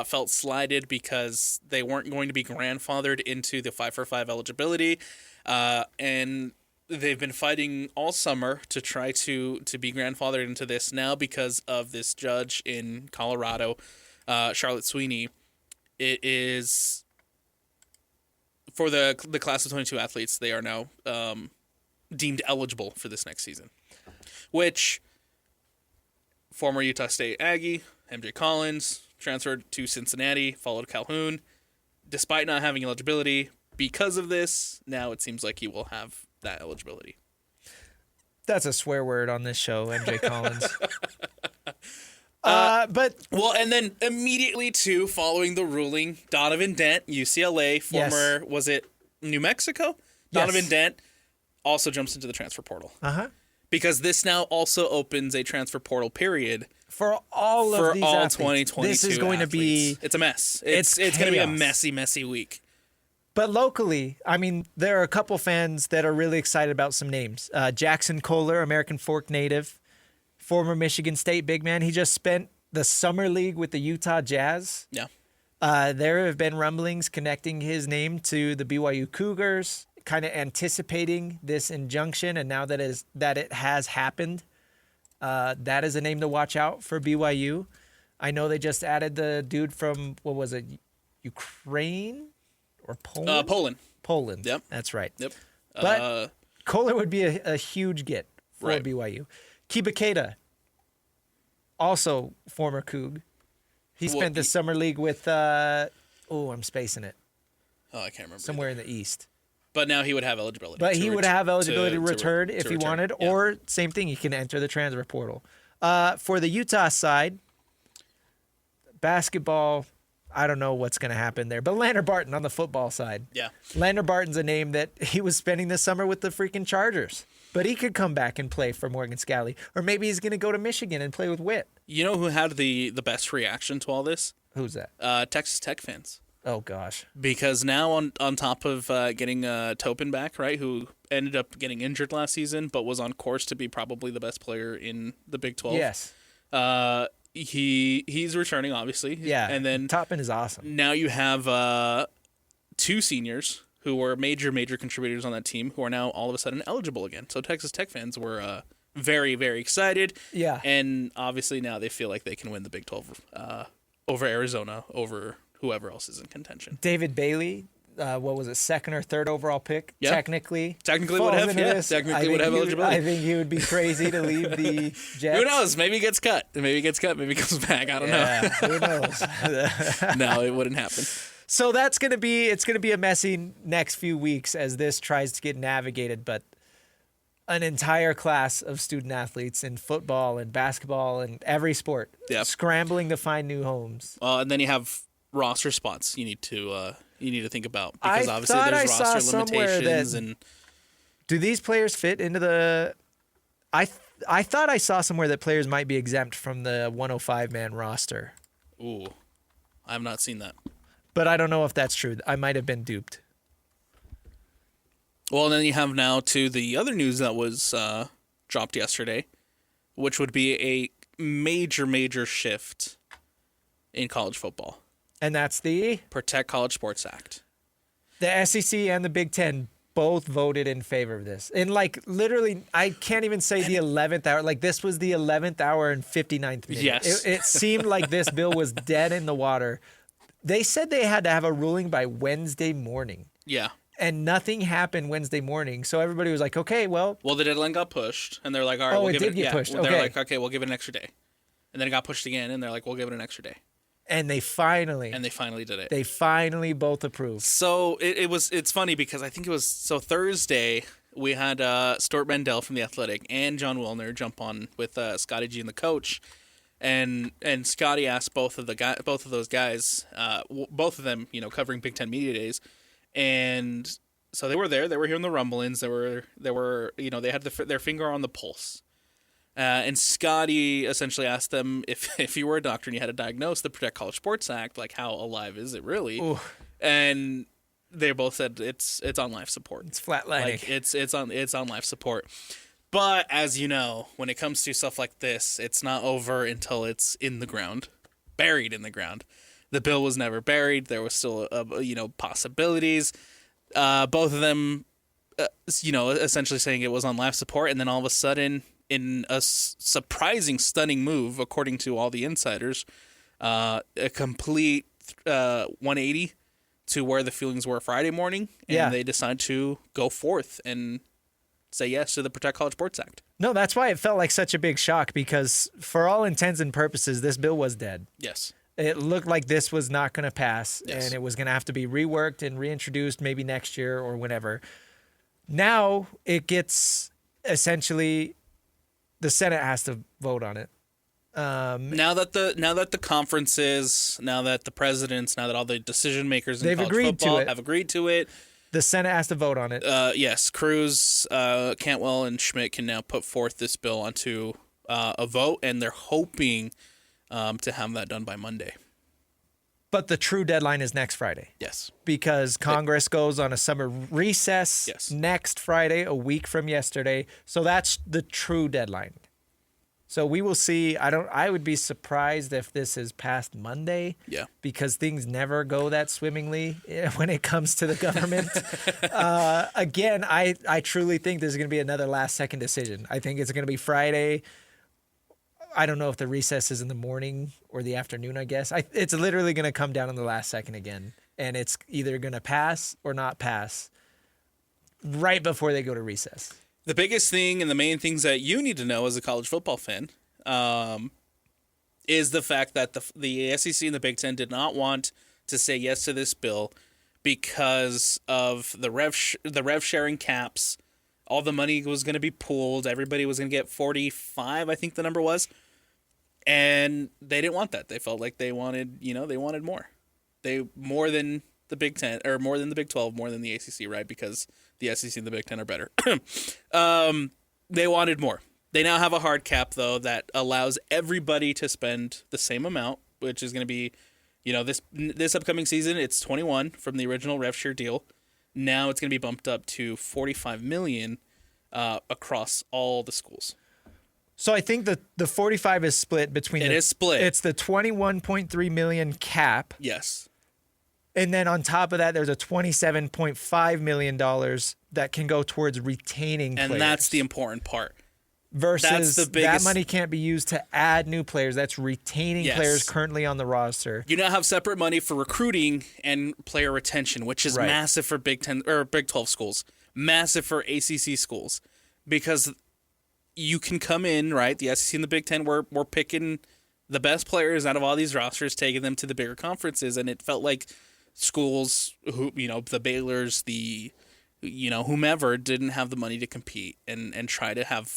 felt slighted because they weren't going to be grandfathered into the 5-for-5 eligibility, and they've been fighting all summer to try to be grandfathered into this now because of this judge in Colorado, Charlotte Sweeney. It is for the class of 22 athletes. They are now deemed eligible for this next season, which former Utah State Aggie MJ Collins transferred to Cincinnati, followed Calhoun. Despite not having eligibility because of this, now it seems like he will have that eligibility. That's a swear word on this show, MJ Collins. And then immediately too, following the ruling, Donovan Dent, UCLA, former was it New Mexico? Donovan Dent also jumps into the transfer portal. Because this now also opens a transfer portal period for all of these athletes. 2022 This is going to be... It's a mess. It's going to be a messy week. But locally, I mean, there are a couple fans that are really excited about some names. Jackson Kohler, American Fork native, former Michigan State big man. He just spent the summer league with the Utah Jazz. Yeah. There have been rumblings connecting his name to the BYU Cougars, kind of anticipating this injunction, and now that it has happened, that is a name to watch out for BYU. I know they just added the dude from, what was it, Ukraine or Poland? Poland. Yep. That's right. Yep. But Kohler would be a huge get for BYU. Kibakeda, also former Coug. He spent the summer league with, I'm spacing it. Oh, I can't remember. Somewhere in the East. But now he would have eligibility. But he would have eligibility to return if he wanted, or same thing, he can enter the transfer portal. For the Utah side, basketball, I don't know what's going to happen there. But Lander Barton on the football side. Yeah. Lander Barton's a name that he was spending this summer with the freaking Chargers. But he could come back and play for Morgan Scalley. Or maybe he's going to go to Michigan and play with Witt. You know who had the best reaction to all this? Who's that? Texas Tech fans. Oh, gosh. Because now on top of getting Topin back, right, who ended up getting injured last season but was on course to be probably the best player in the Big 12. Yes. He's returning, obviously. Yeah, and then Toppin is awesome. Now you have two seniors who were major contributors on that team who are now all of a sudden eligible again. So Texas Tech fans were very, very excited. Yeah. And obviously now they feel like they can win the Big 12 over Arizona, over whoever else is in contention. David Bailey, what was it, second or third overall pick? Yeah. Technically would have. Yeah, technically would have eligibility. I think he would be crazy to leave the Jets. Who knows? Maybe he gets cut. Maybe comes back. I don't know. Who knows? No, it wouldn't happen. So it's going to be a messy next few weeks as this tries to get navigated, but an entire class of student athletes in football and basketball and every sport scrambling to find new homes. And then you have roster spots you need to think about, because obviously there's roster limitations. And do these players fit into the? I thought I saw somewhere that players might be exempt from the 105-man roster. Ooh, I have not seen that. But I don't know if that's true. I might have been duped. Well, and then you have now to the other news that was dropped yesterday, which would be a major shift in college football. And that's the Protect College Sports Act. The SEC and the Big Ten both voted in favor of this. And literally, I can't even say the 11th hour. This was the 11th hour and 59th minute. Yes. It seemed like this bill was dead in the water. They said they had to have a ruling by Wednesday morning. Yeah. And nothing happened Wednesday morning. So everybody was like, okay, well. Well, the deadline got pushed. And they're like, all right, we'll give it. Get pushed. They're like, okay, we'll give it an extra day. And then it got pushed again. And they're like, we'll give it an extra day. And they finally did it. They finally both approved. So it's funny because I think it was Thursday we had Stuart Mandel from The Athletic and John Wilner jump on with Scotty G and the coach, and Scotty asked both of those guys, both of them, covering Big Ten Media Days, and so they were there. They were hearing the rumblings. They were they had their finger on the pulse. And Scotty essentially asked them if you were a doctor and you had to diagnose the Protect College Sports Act, like how alive is it really? Ooh. And they both said it's on life support. It's flatlining. Like it's on life support. But as you know, when it comes to stuff like this, it's not over until it's in the ground, buried in the ground. The bill was never buried. There was still possibilities. Both of them, essentially saying it was on life support, and then all of a sudden, in a surprising, stunning move, according to all the insiders, a complete 180 to where the feelings were Friday morning, and they decided to go forth and say yes to the Protect College Sports Act. No, that's why it felt like such a big shock, because for all intents and purposes, this bill was dead. Yes. It looked like this was not going to pass, yes. and it was going to have to be reworked and reintroduced maybe next year or whenever. Now it gets essentially... the Senate has to vote on it. Now that the conferences, now that the presidents, now that all the decision makers in college football have agreed to it, the Senate has to vote on it. Yes, Cruz, Cantwell, and Schmidt can now put forth this bill onto a vote, and they're hoping to have that done by Monday. But the true deadline is next Friday. Yes. Because Congress goes on a summer recess next Friday, a week from yesterday. So that's the true deadline. So we will see. I would be surprised if this is past Monday. Yeah. Because things never go that swimmingly when it comes to the government. Again, I truly think this is going to be another last-second decision. I think it's going to be Friday. I don't know if the recess is in the morning or the afternoon, I guess. It's literally going to come down in the last second again, and it's either going to pass or not pass right before they go to recess. The biggest thing and the main things that you need to know as a college football fan is the fact that the SEC and the Big Ten did not want to say yes to this bill because of the rev sharing caps. All the money was going to be pooled. Everybody was going to get 45, I think the number was. And they didn't want that. They felt like they wanted more. More than the Big Ten, or more than the Big 12, more than the ACC, right? Because the SEC and the Big Ten are better. They wanted more. They now have a hard cap, though, that allows everybody to spend the same amount, which is going to be, this upcoming season, it's 21 from the original rev share deal. Now it's going to be bumped up to $45 million across all the schools. So I think the 45 is split between. It is split. It's the $21.3 million cap. Yes. And then on top of that, there's a $27.5 million that can go towards retaining players. And that's the important part. Versus that money can't be used to add new players. That's retaining players currently on the roster. You now have separate money for recruiting and player retention, which is massive for Big 10 or Big 12 schools, massive for ACC schools, because you can come in, right? The SEC and the Big 10 we're picking the best players out of all these rosters, taking them to the bigger conferences, and it felt like schools who, the Baylors, the whomever didn't have the money to compete and try to have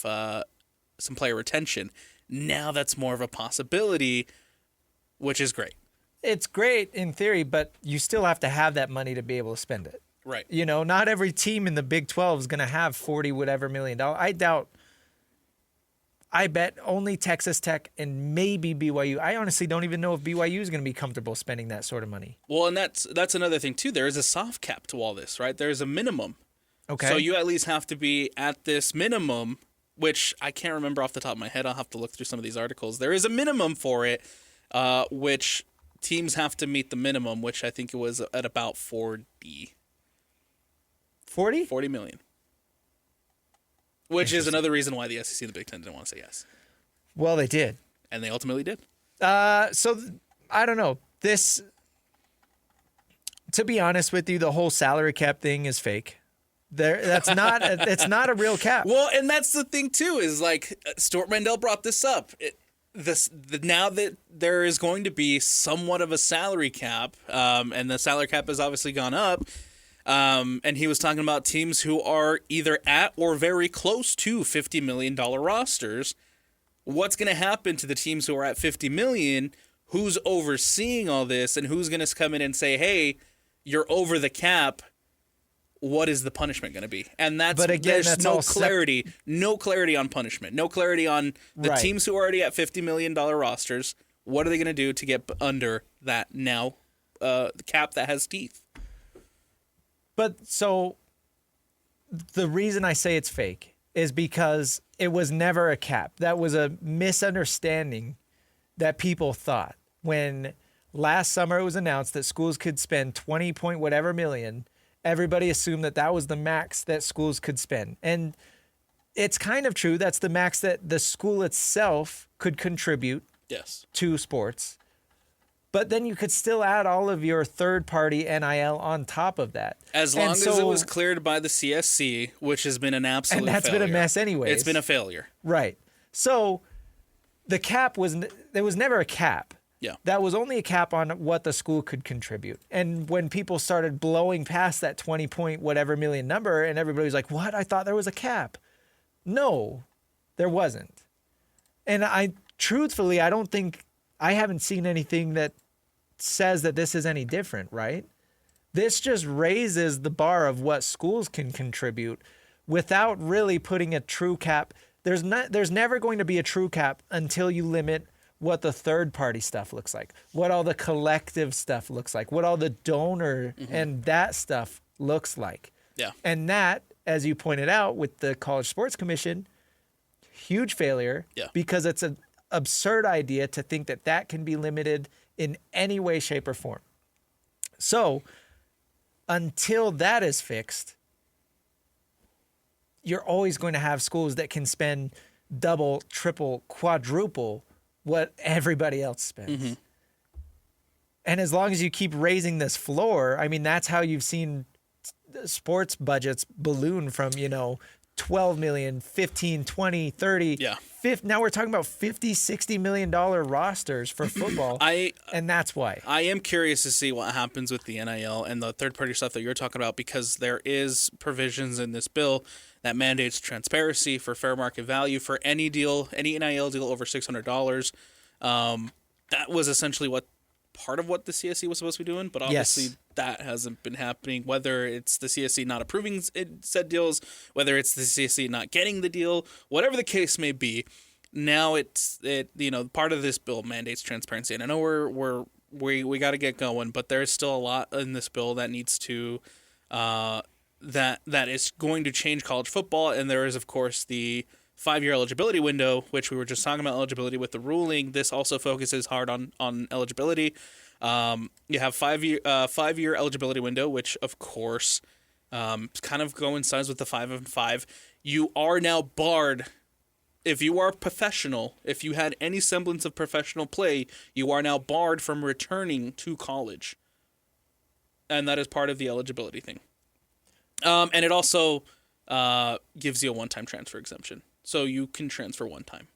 some player retention. Now that's more of a possibility, which is great. It's great in theory, but you still have to have that money to be able to spend it. Right. Not every team in the Big 12 is going to have 40 whatever million dollars. I bet only Texas Tech and maybe BYU. I honestly don't even know if BYU is going to be comfortable spending that sort of money. Well, and that's another thing too. There is a soft cap to all this, right? There's a minimum. Okay. So you at least have to be at this minimum, which I can't remember off the top of my head. I'll have to look through some of these articles. There is a minimum for it, which teams have to meet the minimum, which I think it was at about 40. 40? 40 million. Which is another reason why the SEC and the Big Ten didn't want to say yes. Well, they did. And they ultimately did. So, I don't know. To be honest with you, the whole salary cap thing is fake. It's not a real cap. Well, and that's the thing, too, is like Stuart Mandel brought this up. now that there is going to be somewhat of a salary cap, and the salary cap has obviously gone up, and he was talking about teams who are either at or very close to $50 million rosters. What's going to happen to the teams who are at $50 million? Who's overseeing all this, and who's going to come in and say, hey, you're over the cap? What is the punishment going to be? And there's no clarity, no clarity on punishment, no clarity on the teams who are already at $50 million rosters. What are they going to do to get under that now cap that has teeth? But so the reason I say it's fake is because it was never a cap. That was a misunderstanding that people thought when last summer it was announced that schools could spend 20 point whatever million. Everybody assumed that that was the max that schools could spend. And it's kind of true. That's the max that the school itself could contribute to sports. But then you could still add all of your third-party NIL on top of that. As long as it was cleared by the CSC, which has been an absolute failure. And that's been a mess anyways. It's been a failure. Right. So the cap there was never a cap. Yeah. That was only a cap on what the school could contribute. And when people started blowing past that 20 point whatever million number, and everybody was like, what? I thought there was a cap. No, there wasn't. And truthfully, I haven't seen anything that says that this is any different, right? This just raises the bar of what schools can contribute without really putting a true cap. There's never going to be a true cap until you limit what the third-party stuff looks like, what all the collective stuff looks like, what all the donor and that stuff looks like. Yeah. And that, as you pointed out with the College Sports Commission, huge failure because it's an absurd idea to think that that can be limited in any way, shape, or form. So until that is fixed, you're always going to have schools that can spend double, triple, quadruple what everybody else spends. And as long as you keep raising this floor, I mean, that's how you've seen sports budgets balloon from, 12 million, 15, 20, 30. Yeah. Now we're talking about $50, $60 million rosters for football. And that's why. I am curious to see what happens with the NIL and the third-party stuff that you're talking about, because there is provisions in this bill that mandates transparency for fair market value for any deal, any NIL deal over $600. That was essentially part of what the CSC was supposed to be doing, but obviously that hasn't been happening, whether it's the CSC not approving said deals, whether it's the CSC not getting the deal, whatever the case may be. Now part of this bill mandates transparency, and I know we got to get going, but there's still a lot in this bill that needs to that is going to change college football. And there is, of course, the 5-year eligibility window, which we were just talking about eligibility with the ruling. This also focuses hard on eligibility. You have 5-year eligibility window, which of course kind of coincides with the 5-and-5. You are now barred. If you are professional, if you had any semblance of professional play, you are now barred from returning to college. And that is part of the eligibility thing. And it also gives you a one-time transfer exemption. So you can transfer one time.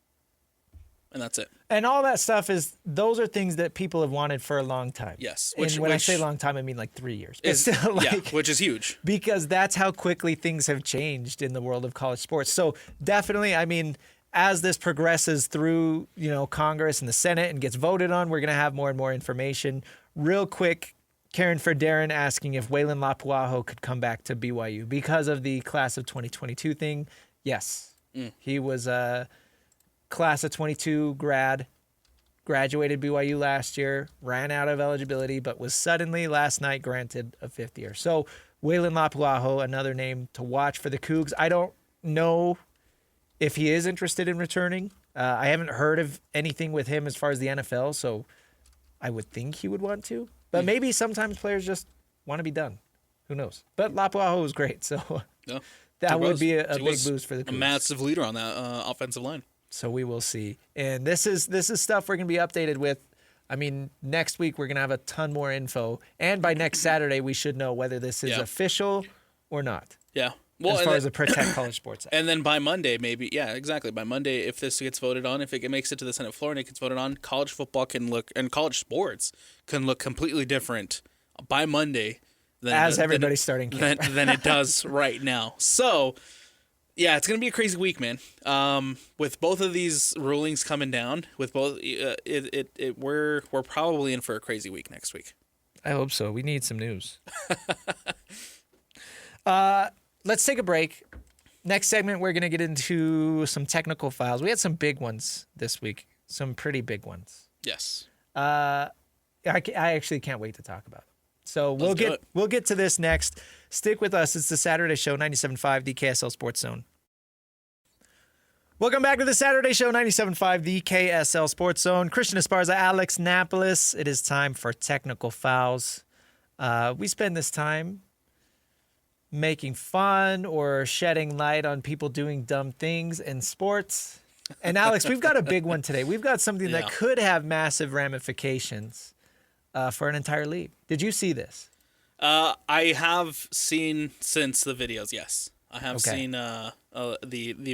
And that's it. And all that stuff those are things that people have wanted for a long time. Yes. And when I say long time, I mean like 3 years. It's still which is huge. Because that's how quickly things have changed in the world of college sports. So definitely, I mean, as this progresses through, Congress and the Senate and gets voted on, we're going to have more and more information. Real quick, Karen for Darren asking if Waylon Lapuaho could come back to BYU because of the class of 2022 thing. Yes. He was a class of 22 graduated BYU last year, ran out of eligibility, but was suddenly last night granted a 5th year. So Waylon Lapuaho, another name to watch for the Cougs. I don't know if he is interested in returning. I haven't heard of anything with him as far as the NFL, so I would think he would want to. But maybe sometimes players just want to be done. Who knows? But Lapuaho was great, so that would be a big boost for the Cougs. A massive leader on that offensive line. So we will see. And this is stuff we're going to be updated with. I mean, next week we're going to have a ton more info. And by next Saturday, we should know whether this is official or not. Yeah. as far as the Protect College Sports Act. And then by Monday, maybe, yeah, exactly. By Monday, if this gets voted on, if it makes it to the Senate floor and it gets voted on, college football can look, and college sports can look completely different by Monday Everybody's starting camp. than it does right now. So, yeah, it's gonna be a crazy week, man. With both of these rulings coming down, with both, we're probably in for a crazy week next week. I hope so. We need some news. Let's take a break. Next segment, we're going to get into some technical files. We had some big ones this week, some pretty big ones. Yes. I actually can't wait to talk about it. So we'll get to this next. Stick with us. It's the Saturday Show, 97.5, the KSL Sports Zone. Welcome back to the Saturday Show, 97.5, the KSL Sports Zone. Christian Esparza, Alex Napoles. It is time for technical fouls. We spend this time making fun or shedding light on people doing dumb things in sports. And Alex, we've got a big one today. We've got something that could have massive ramifications for an entire league. Did you see this? I have seen since the videos, yes. I have seen the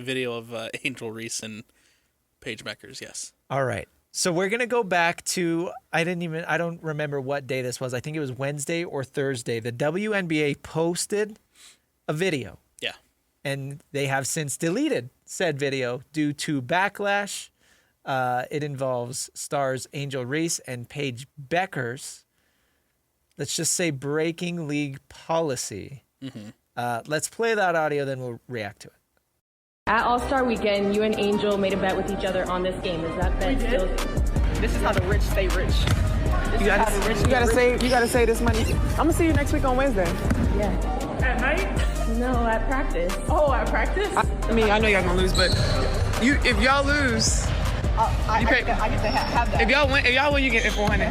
video of Angel Reese and Paige Beckers, yes. All right. So we're going to go back to, I don't remember what day this was. I think it was Wednesday or Thursday. The WNBA posted a video. Yeah. And they have since deleted said video due to backlash. It involves stars Angel Reese and Paige Beckers. Let's just say breaking league policy. Mm-hmm. Let's play that audio, then we'll react to it. At All-Star Weekend, you and Angel made a bet with each other on this game. Is that bet still? This is how the rich stay rich. You gotta save this money. I'm gonna see you next week on Wednesday. Yeah. At night? No, at practice. Oh, at practice? I mean, I know y'all gonna lose, but if y'all lose, I get to have that. If y'all win, you get it 400.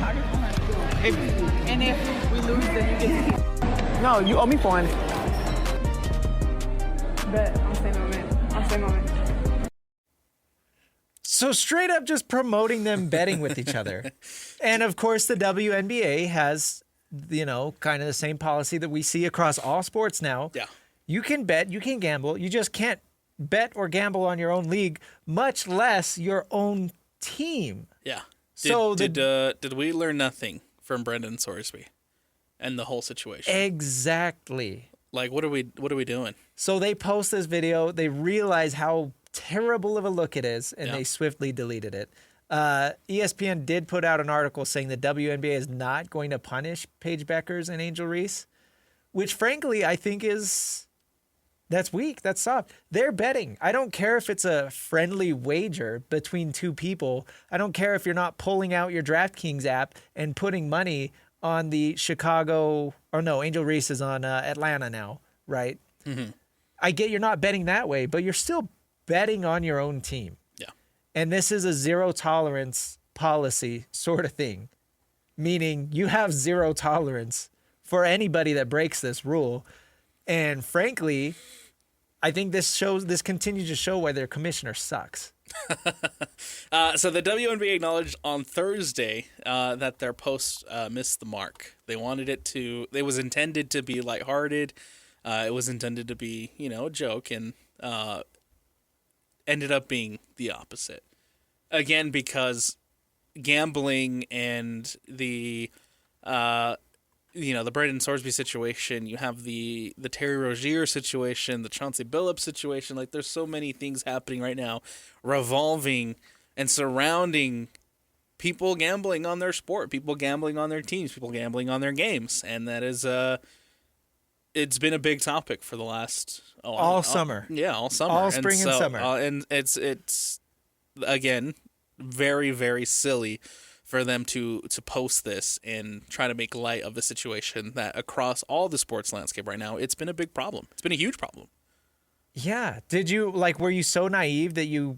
And if we lose, then you get. No, you owe me 400. Bet I'm staying on it. So straight up just promoting them betting with each other. And of course the WNBA has, kind of the same policy that we see across all sports now. Yeah. You can bet, you can gamble. You just can't bet or gamble on your own league, much less your own team. Yeah. Did we learn nothing from Brendan Sorsby and the whole situation? Exactly. Like, what are we doing? So they post this video. They realize how terrible of a look it is, and they swiftly deleted it. ESPN did put out an article saying the WNBA is not going to punish Paige Beckers and Angel Reese, which frankly I think that's weak. That's soft. They're betting. I don't care if it's a friendly wager between two people. I don't care if you're not pulling out your DraftKings app and putting money on the Angel Reese is on Atlanta now, right? Mm-hmm. I get you're not betting that way, but you're still betting on your own team. Yeah. And this is a zero tolerance policy sort of thing, meaning you have zero tolerance for anybody that breaks this rule. And frankly, I think this continues to show why their commissioner sucks. So the WNBA acknowledged on Thursday that their post missed the mark. It was intended to be lighthearted. It was intended to be, a joke, and ended up being the opposite. Again, because gambling and the Brendan Sorsby situation, you have the Terry Rozier situation, the Chauncey Billups situation. Like, there's so many things happening right now revolving and surrounding people gambling on their sport, people gambling on their teams, people gambling on their games. And that is it's been a big topic for the last all summer. Yeah, all summer. All spring and summer. And it's again very, very silly for them to post this and try to make light of the situation that across all the sports landscape right now, it's been a big problem. It's been a huge problem. Yeah. Were you so naive that you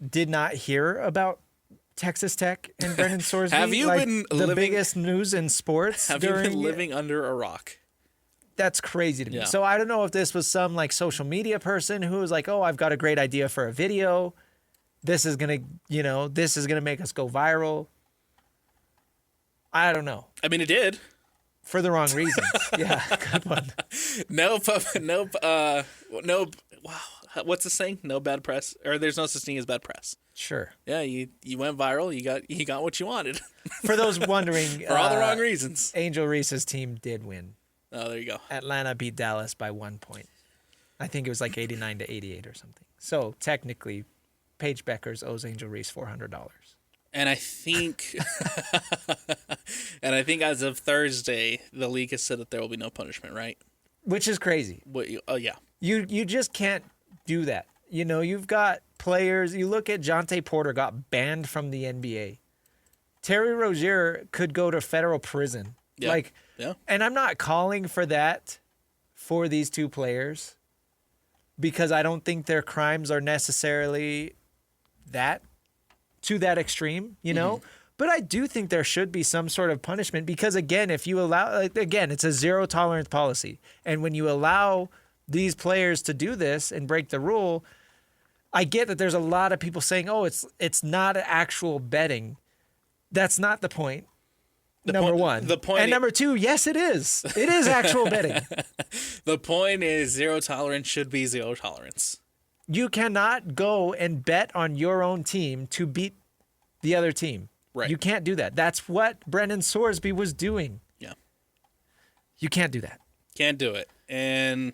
did not hear about Texas Tech and Brendan Sorsby? Have you been the biggest news in sports? Have you been living under a rock? That's crazy to me. Yeah. So I don't know if this was some social media person who was like, "Oh, I've got a great idea for a video. This is gonna make us go viral." I don't know. I mean, it did. For the wrong reasons. Yeah, good one. Nope. Wow. What's the saying? No bad press, or there's no such thing as bad press. Sure. Yeah, you went viral. You got what you wanted. For those wondering, for all the wrong reasons. Angel Reese's team did win. Oh, there you go. Atlanta beat Dallas by 1 point. I think it was like 89-88 or something. So technically, Paige Beckers owes Angel Reese $400. And I think, as of Thursday, the league has said that there will be no punishment, right? Which is crazy. Oh yeah. You just can't do that. You know, you've got players. You look at Jonte Porter got banned from the NBA. Terry Rozier could go to federal prison. Yeah. And I'm not calling for that for these two players because I don't think their crimes are necessarily to that extreme, you know? Mm-hmm. But I do think there should be some sort of punishment because, again, if you allow, it's a zero tolerance policy. And when you allow these players to do this and break the rule, I get that there's a lot of people saying, oh, it's not actual betting. That's not the point. Number one. The point. And number two, yes, it is. It is actual betting. The point is zero tolerance should be zero tolerance. You cannot go and bet on your own team to beat the other team. Right. You can't do that. That's what Brendan Sorsby was doing. Yeah. You can't do that. Can't do it. And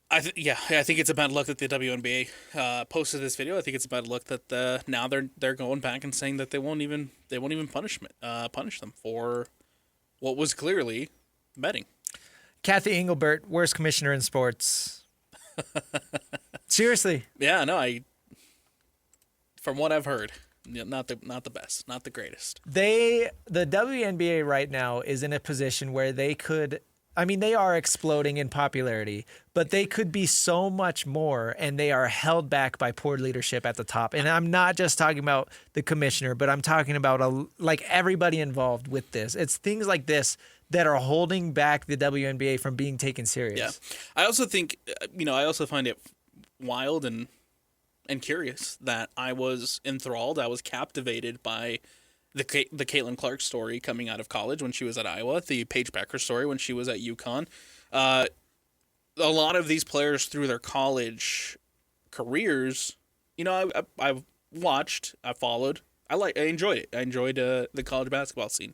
I think it's a bad look that the WNBA posted this video. I think it's a bad look that now they're going back and saying that they won't even punish them for what was clearly betting. Kathy Engelbert, worst commissioner in sports. Seriously. Yeah, no, from what I've heard, not the best, not the greatest. The WNBA right now is in a position where they are exploding in popularity, but they could be so much more, and they are held back by poor leadership at the top. And I'm not just talking about the commissioner, but I'm talking about everybody involved with this. It's things like this that are holding back the WNBA from being taken serious. Yeah. I also think, I also find it wild and curious that I was enthralled, I was captivated by the Caitlin Clark story coming out of college when she was at Iowa, the Paige Becker story when she was at UConn. A lot of these players through their college careers, I've watched, I followed, I enjoyed it. I enjoyed the college basketball scene.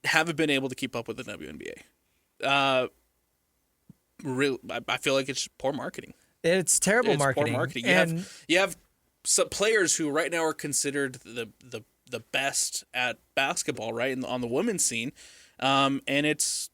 Haven't been able to keep up with the WNBA. I feel like it's poor marketing. It's terrible marketing. Poor marketing. You have some players who right now are considered the best at basketball, right, on the women's scene, and it's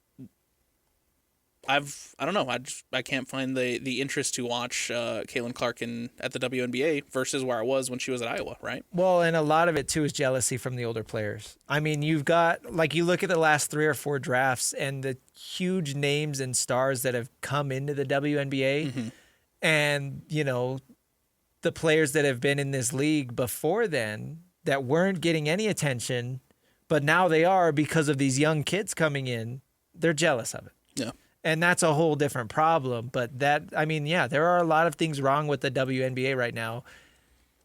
I don't know. I can't find the interest to watch Caitlin Clark at the WNBA versus where I was when she was at Iowa, right? Well, and a lot of it too is jealousy from the older players. I mean, you've got you look at the last 3 or 4 drafts and the huge names and stars that have come into the WNBA, mm-hmm. and the players that have been in this league before then that weren't getting any attention, but now they are because of these young kids coming in. They're jealous of it. Yeah. And that's a whole different problem. But there are a lot of things wrong with the WNBA right now.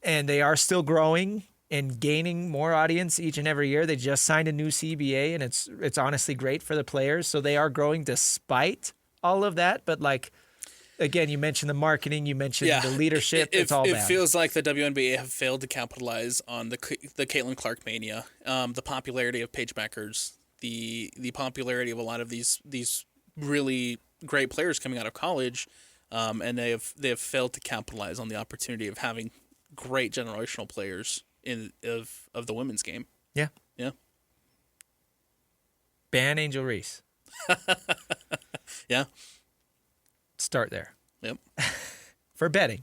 And they are still growing and gaining more audience each and every year. They just signed a new CBA, and it's honestly great for the players. So they are growing despite all of that. But again, you mentioned the marketing, you mentioned the leadership. It's all bad. It feels like the WNBA have failed to capitalize on the Caitlin Clark mania, the popularity of Paige Beckers, the popularity of a lot of these really great players coming out of college, and they have failed to capitalize on the opportunity of having great generational players of the women's game. Yeah. Yeah. Ban Angel Reese. Yeah. Start there. Yep. For betting.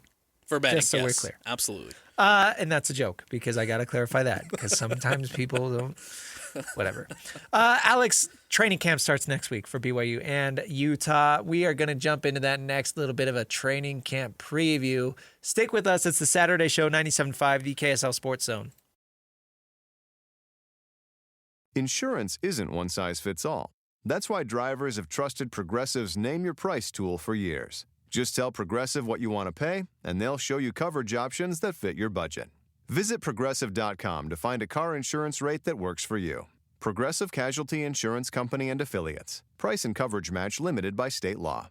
Just so yes, we're clear. Absolutely. And that's a joke because I got to clarify that because sometimes people don't. Whatever. Alex, training camp starts next week for BYU and Utah. We are going to jump into that next, little bit of a training camp preview. Stick with us. It's the Saturday Show, 97.5, the KSL Sports Zone. Insurance isn't one size fits all. That's why drivers have trusted Progressive's Name Your Price tool for years. Just tell Progressive what you want to pay, and they'll show you coverage options that fit your budget. Visit Progressive.com to find a car insurance rate that works for you. Progressive Casualty Insurance Company and Affiliates. Price and coverage match limited by state law.